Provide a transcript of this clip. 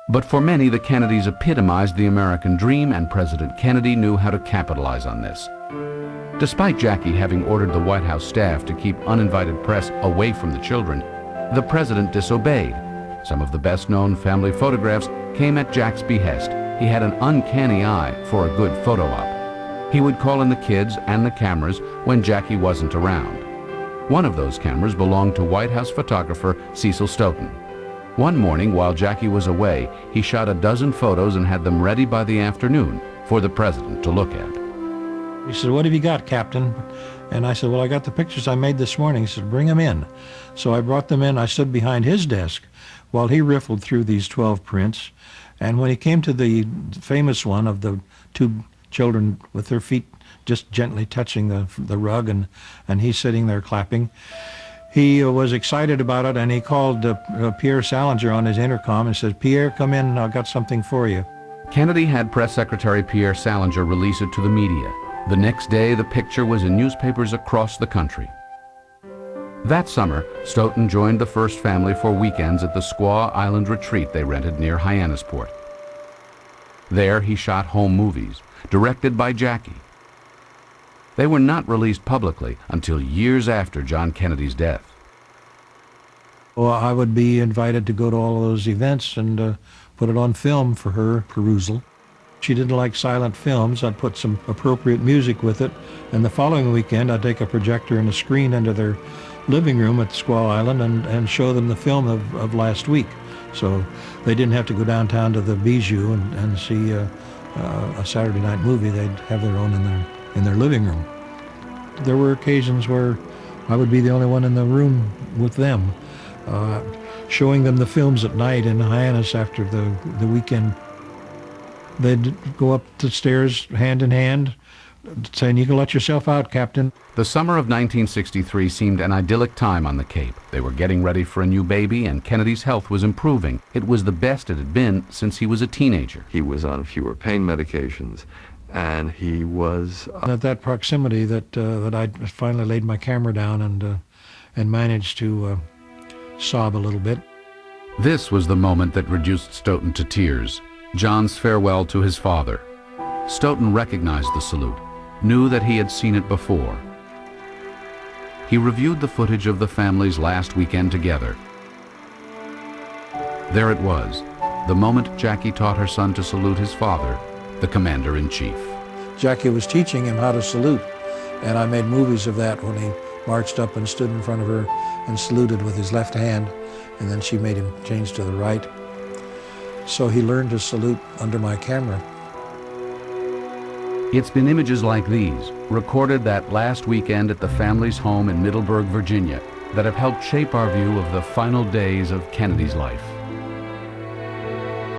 But for many, the Kennedys epitomized the American dream, and President Kennedy knew how to capitalize on this. Despite Jackie having ordered the White House staff to keep uninvited press away from the children, the president disobeyed. Some of the best-known family photographs came at Jack's behest. He had an uncanny eye for a good photo op. He would call in the kids and the cameras when Jackie wasn't around. One of those cameras belonged to White House photographer Cecil Stoughton. One morning, while Jackie was away, he shot a dozen photos and had them ready by the afternoon for the president to look at. He said, "What have you got, Captain?" And I said, "Well, I got the pictures I made this morning." He said, "Bring them in." So I brought them in. I stood behind his desk while he riffled through these 12 prints. And when he came to the famous one of the two children with their feet just gently touching the rug, and he's sitting there clapping, he was excited about it, and he called Pierre Salinger on his intercom and said, "Pierre, come in, I've got something for you." Kennedy had Press Secretary Pierre Salinger release it to the media. The next day, the picture was in newspapers across the country. That summer, Stoughton joined the First family for weekends at the Squaw Island retreat they rented near Hyannisport. There, he shot home movies, directed by Jackie. They were not released publicly until years after John Kennedy's death. Well, I would be invited to go to all of those events and put it on film for her perusal. She didn't like silent films. I'd put some appropriate music with it, and the following weekend I'd take a projector and a screen into their living room at Squaw Island and show them the film of last week. So they didn't have to go downtown to the Bijou and see a Saturday night movie. They'd have their own in their living room. There were occasions where I would be the only one in the room with them, showing them the films at night in Hyannis after the weekend. They'd go up the stairs hand in hand, saying, "You can let yourself out, Captain." The summer of 1963 seemed an idyllic time on the Cape. They were getting ready for a new baby, and Kennedy's health was improving. It was the best it had been since he was a teenager. He was on fewer pain medications, and he was... At that proximity that I finally laid my camera down and managed to sob a little bit. This was the moment that reduced Stoughton to tears. John's farewell to his father. Stoughton recognized the salute, knew that he had seen it before. He reviewed the footage of the family's last weekend together. There it was, the moment Jackie taught her son to salute his father, the Commander-in-Chief. Jackie was teaching him how to salute, and I made movies of that when he marched up and stood in front of her and saluted with his left hand, and then she made him change to the right. So he learned to salute under my camera. It's been images like these, recorded that last weekend at the family's home in Middleburg, Virginia, that have helped shape our view of the final days of Kennedy's life.